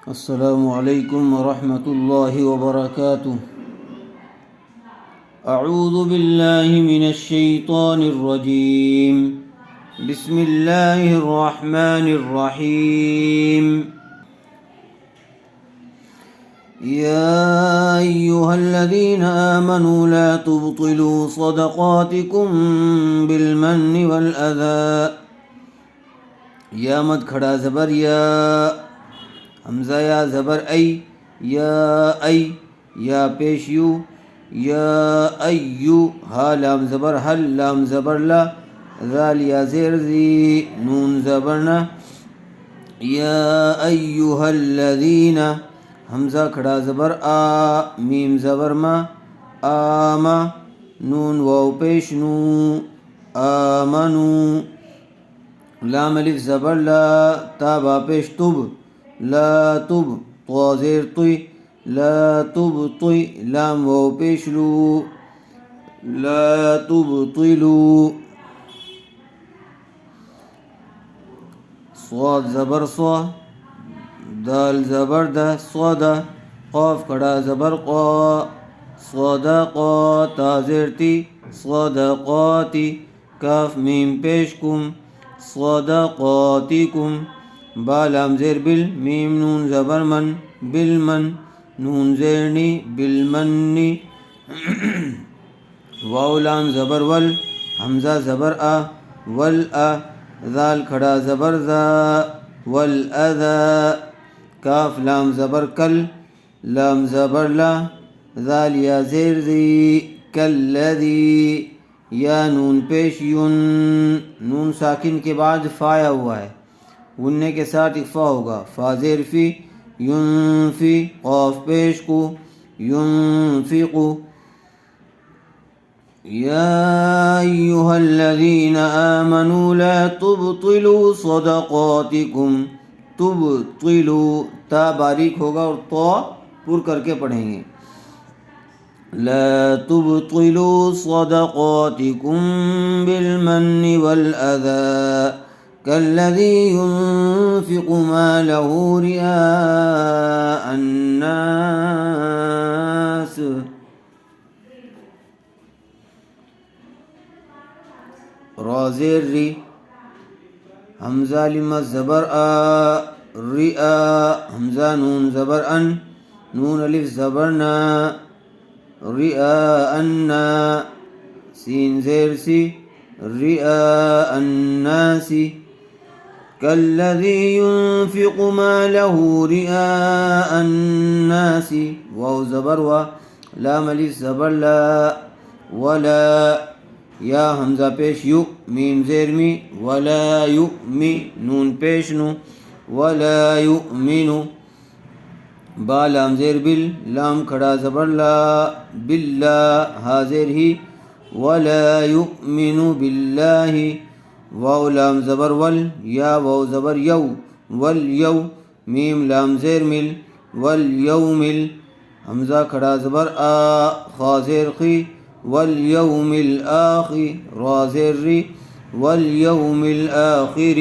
السلام علیکم ورحمۃ اللہ وبرکاتہ۔ اعوذ باللہ من الشیطان الرجیم، بسم اللہ الرحمن الرحیم۔ یا ایہا الذین آمنوا لا تبطلوا صدقاتکم بالمن والاذی۔ یا مد کھڑا زبر یا، حمزہ یا زبر ای، یا پیش یو، یا ایو، ہا لام زبر حل، لام زبر لا، ذال یا زیر زی، نون زبر نا، یا ایوہا الذین، حمزہ کھڑا زبر آ، میم زبر ما، آما، نون واو پیش نو، آمنو، لام الف زبر لا، تا با پیش تب، لا تب، طا زیر طی، لا تب طی، لام واو پیش لو، لا تبطلو، صاد زبر صا، دال زبر دا، صدا، قاف کھڑا زبر قا، صدقا، تا زیر تی، صدقاتی، کاف میم پیش کم، صدقاتکم، با لام زیر بل، میم نون زبر من، بالمن، نون زیر نی، بالمنی، واو لام زبر ول، حمزہ زبر آ، والآ، ذال کھڑا زبر زا، والاذی، کاف لام زبر کل، لام زبر لا، ذال یا زیر زی، کالذی، یا نون پیش یون، نون ساکن کے بعد فایا ہوا ہے، غنّے کے ساتھ اخفا ہوگا، فا زیر فی، ینفی، قاف پیش کو، ینفقو، یا ایہا الذین آمنوا لا تبطلوا صدقاتکم، تبطلوا، تا باریک ہوگا اور طا پر کر کے پڑھیں گے، لا تبطلوا صدقاتکم بالمن والاذی كالذي ينفق ماله رئاء الناس، را زیر ری، حمزہ لما زبر آ، رئا، حمزہ نون زبر ان، نون الف زبر نا، رئاء النا، سین زیر سی، رئاء الناس، كالذي ينفق ماله رئاء الناس، واو زبر و، لام الف زبر لا، ولا، یا حمزہ پیش یو، میم زیر می، ولا یؤمی، نون پیش نو، ولا یؤمنو، با لام زیر بل، لام کھڑا زبر لا، باللہ، ہا زیر ہی، ولا یؤمن باللہ، واو لام زبر ول، یا واو زبر یو، والیو، میم لام زیر مل، والیومل، حمزہ کھڑا زبر آ، خا زیر خی، والیوم الآخر، را زیر ری، والیوم الآخر،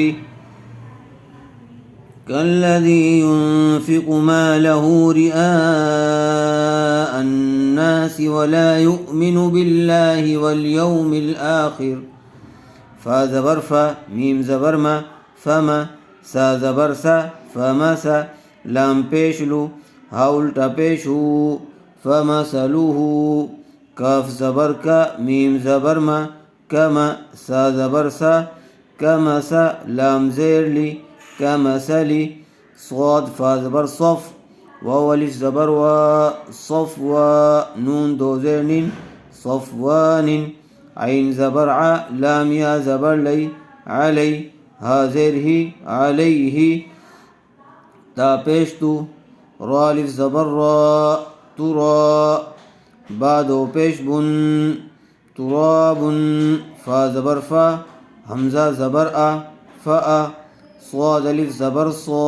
كالذي ينفق ماله رئاء الناس ولا يؤمن بالله واليوم الآخر، فا زبر فا، میم زبر ما، فما، سا زبر سا، فمسا، لام پیش لو، ہا الٹا پیش ہو، فمثلہ، کاف زبر کا، میم زبر ما، کما، سا زبر سا، کمسا، لام زیر لی، کمثلی، صاد فا زبر صف، واو الف زبر و، صفو، نون دو زیر نین، صفوان، عین زبر ع، لام یا زبر لی، علی، ہا زیر ہی، علیہ، تا پیش تو، را الف زبر را، ترا، با دو پیش بن، ترابن، فا زبر فا، حمزہ زبر آ، فا، صاد الف زبر صا،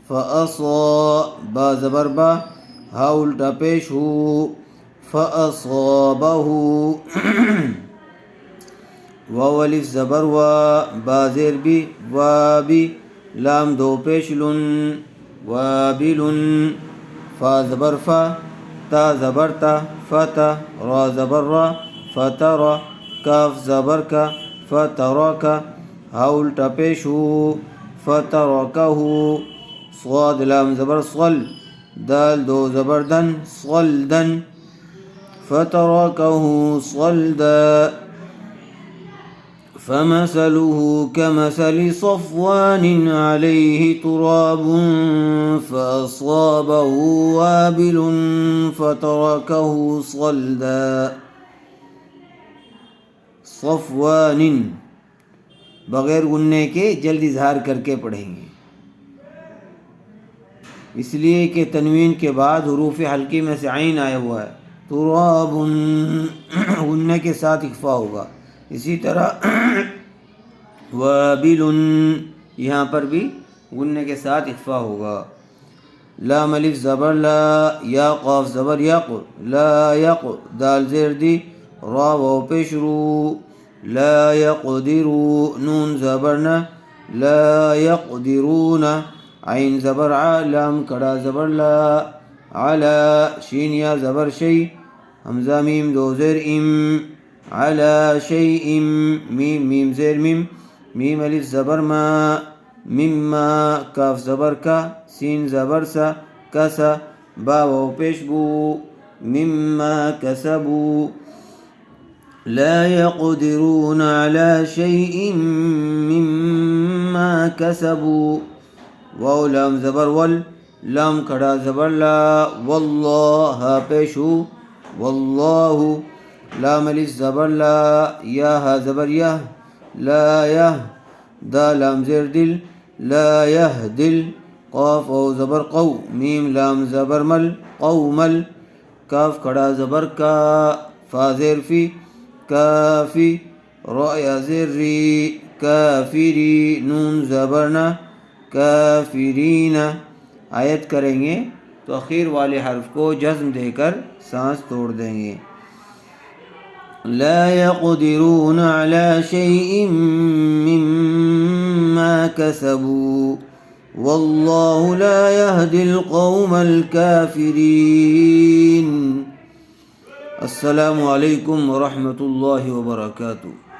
فاصا، با زبر با، ہا الٹا پیش ہو، فاصابہ، واو الف زبر وا، با زیر بی، وابی، لام دو پیش لن، وابل فا زبر فا تا زبر تا فتا را زبر را فترا کاف زبر کا فترکا ہا الٹا پیش ہو فترکہ صاد لام زبر صل دال دو زبر دن صلدن فتركه صلدا فمثله كمثل صفوان عليه تراب فأصابه وابل فتركه صلدا صفوان بغیر غننے کے جلد اظہار کر کے پڑھیں گے، اس لیے کہ تنوین کے بعد حروف حلقی میں سے عین آیا ہوا ہے، تراب غننے کے ساتھ اخفا ہوگا۔ اسی طرح وابل یہاں پر بھی غننے کے ساتھ اخفا ہوگا۔ لام الف زبر لا، یا قاف زبر یق، لا یق دال زیر دی، را واو پیش رو، لا یقدرو نون زبر نا، لا یقدرون عین زبر ع، لام کڑا زبر لا، علا شین یا زبر شی، حمزہ میم دو زیر ام، علا شیء میم میم زیر میم، میم الف زبر ما، مما کاف زبر کا، سین زبر سا، کسا با واو پیش بو، مما کسبو، لا يقدرون على شيء مما كسبوا، واو لام زبر ول، لام کھڑا زبر لا، واللہ پیشو، واللہ لام الف زبر لا، یا ہا زبر یہ، لا یہ دا لام زیر دل، لا یہ دل، قاف او زبر قو، میم لام زبر مل، قومل، کاف کھڑا زبر کا، فا زیر فی، کافی، را یا زیر ری، کافری، نون زبر نا، کافرین۔ آیت کریں گے تو اخیر والے حرف کو جزم دے کر سانس توڑ دیں گے۔ لا يقدرون على شيء مما كسبوا والله لا يهدي القوم الكافرين۔ السلام علیکم ورحمۃ اللہ وبرکاتہ۔